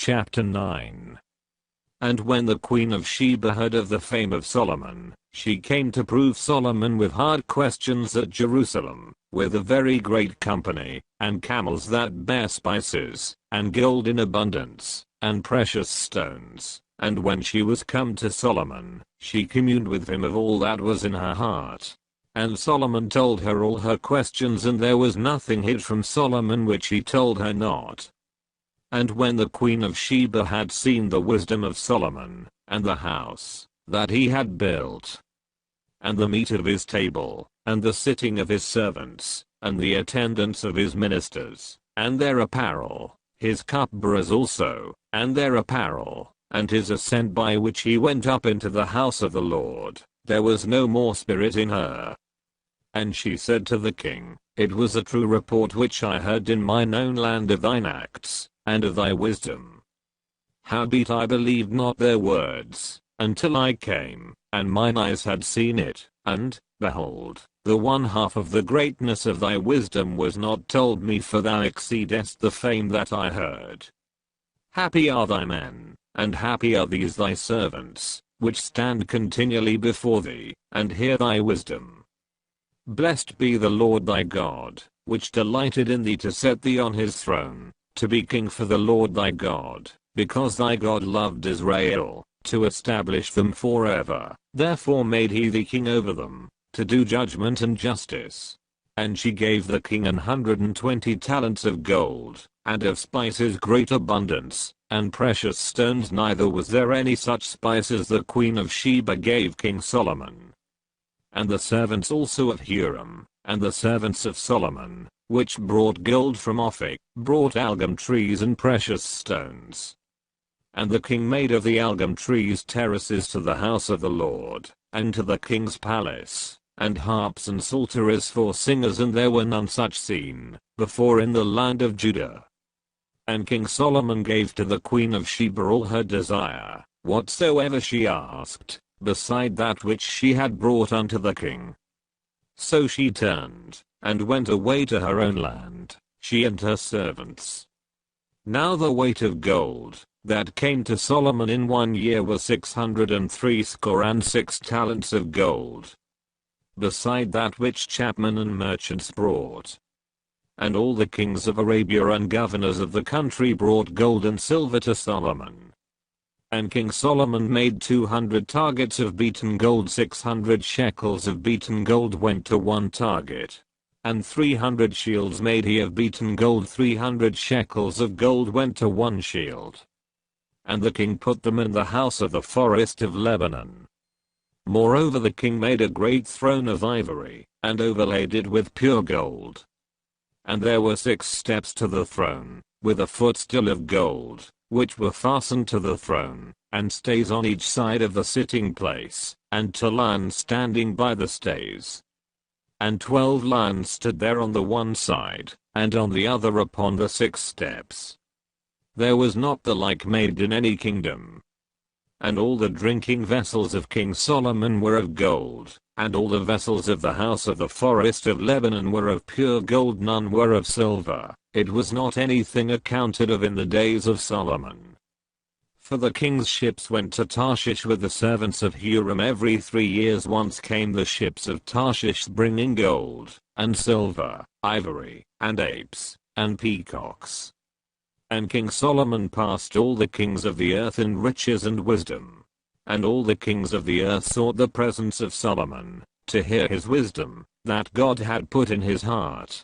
Chapter 9. And when the Queen of Sheba heard of the fame of Solomon, she came to prove Solomon with hard questions at Jerusalem, with a very great company, and camels that bear spices, and gold in abundance, and precious stones. And when she was come to Solomon, she communed with him of all that was in her heart. And Solomon told her all her questions, and there was nothing hid from Solomon which he told her not. And when the Queen of Sheba had seen the wisdom of Solomon, and the house that he had built, and the meat of his table, and the sitting of his servants, and the attendance of his ministers, and their apparel, his cupbearers also, and their apparel, and his ascent by which he went up into the house of the Lord, there was no more spirit in her. And she said to the king, It was a true report which I heard in mine own land of thine acts, and of thy wisdom. Howbeit I believed not their words, until I came, and mine eyes had seen it, and, behold, the one half of the greatness of thy wisdom was not told me, for thou exceedest the fame that I heard. Happy are thy men, and happy are these thy servants, which stand continually before thee, and hear thy wisdom. Blessed be the Lord thy God, which delighted in thee to set thee on his throne, to be king for the Lord thy God, because thy God loved Israel, to establish them forever. Therefore made he thee king over them, to do judgment and justice. And she gave the king 120 talents of gold, and of spices great abundance, and precious stones. Neither was there any such spice as the Queen of Sheba gave King Solomon. And the servants also of Huram, and the servants of Solomon, which brought gold from Ophir, brought algum trees and precious stones. And the king made of the algum trees terraces to the house of the Lord, and to the king's palace, and harps and psalteries for singers, and there were none such seen before in the land of Judah. And King Solomon gave to the Queen of Sheba all her desire, whatsoever she asked, beside that which she had brought unto the king. So she turned, and went away to her own land, she and her servants. Now the weight of gold that came to Solomon in 1 year was 636 talents of gold, beside that which chapmen and merchants brought. And all the kings of Arabia and governors of the country brought gold and silver to Solomon. And King Solomon made 200 targets of beaten gold. 600 shekels of beaten gold went to one target. And 300 shields made he of beaten gold. 300 shekels of gold went to one shield. And the king put them in the house of the forest of Lebanon. Moreover the king made a great throne of ivory, and overlaid it with pure gold. And there were 6 steps to the throne, with a footstool of gold, which were fastened to the throne, and stays on each side of the sitting place, and 2 lions standing by the stays. And 12 lions stood there on the one side, and on the other upon the 6 steps. There was not the like made in any kingdom. And all the drinking vessels of King Solomon were of gold, and all the vessels of the house of the forest of Lebanon were of pure gold, none were of silver. It was not anything accounted of in the days of Solomon. For the king's ships went to Tarshish with the servants of Huram every 3 years. Once came the ships of Tarshish bringing gold, and silver, ivory, and apes, and peacocks. And King Solomon passed all the kings of the earth in riches and wisdom. And all the kings of the earth sought the presence of Solomon, to hear his wisdom, that God had put in his heart.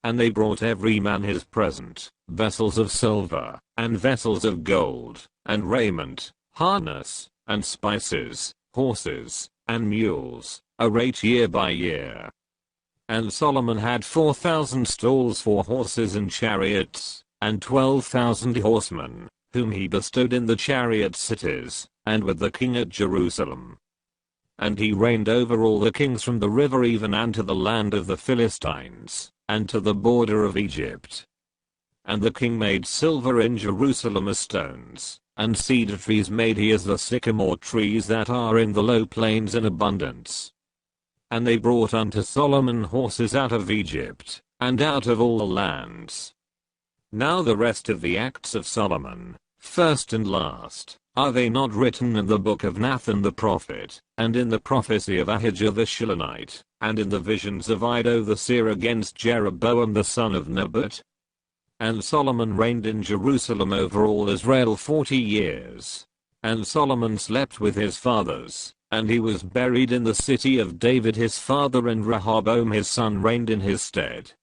And they brought every man his present, vessels of silver, and vessels of gold, and raiment, harness, and spices, horses, and mules, a rate year by year. And Solomon had 4,000 stalls for horses and chariots, and 12,000 horsemen, whom he bestowed in the chariot cities, and with the king at Jerusalem. And he reigned over all the kings from the river even unto the land of the Philistines, and to the border of Egypt. And the king made silver in Jerusalem as stones, and cedar trees made he as the sycamore trees that are in the low plains in abundance. And they brought unto Solomon horses out of Egypt, and out of all the lands. Now the rest of the acts of Solomon, first and last, are they not written in the book of Nathan the prophet, and in the prophecy of Ahijah the Shilonite, and in the visions of Iddo the seer against Jeroboam the son of Nebat? And Solomon reigned in Jerusalem over all Israel 40 years. And Solomon slept with his fathers, and he was buried in the city of David his father, and Rehoboam his son reigned in his stead.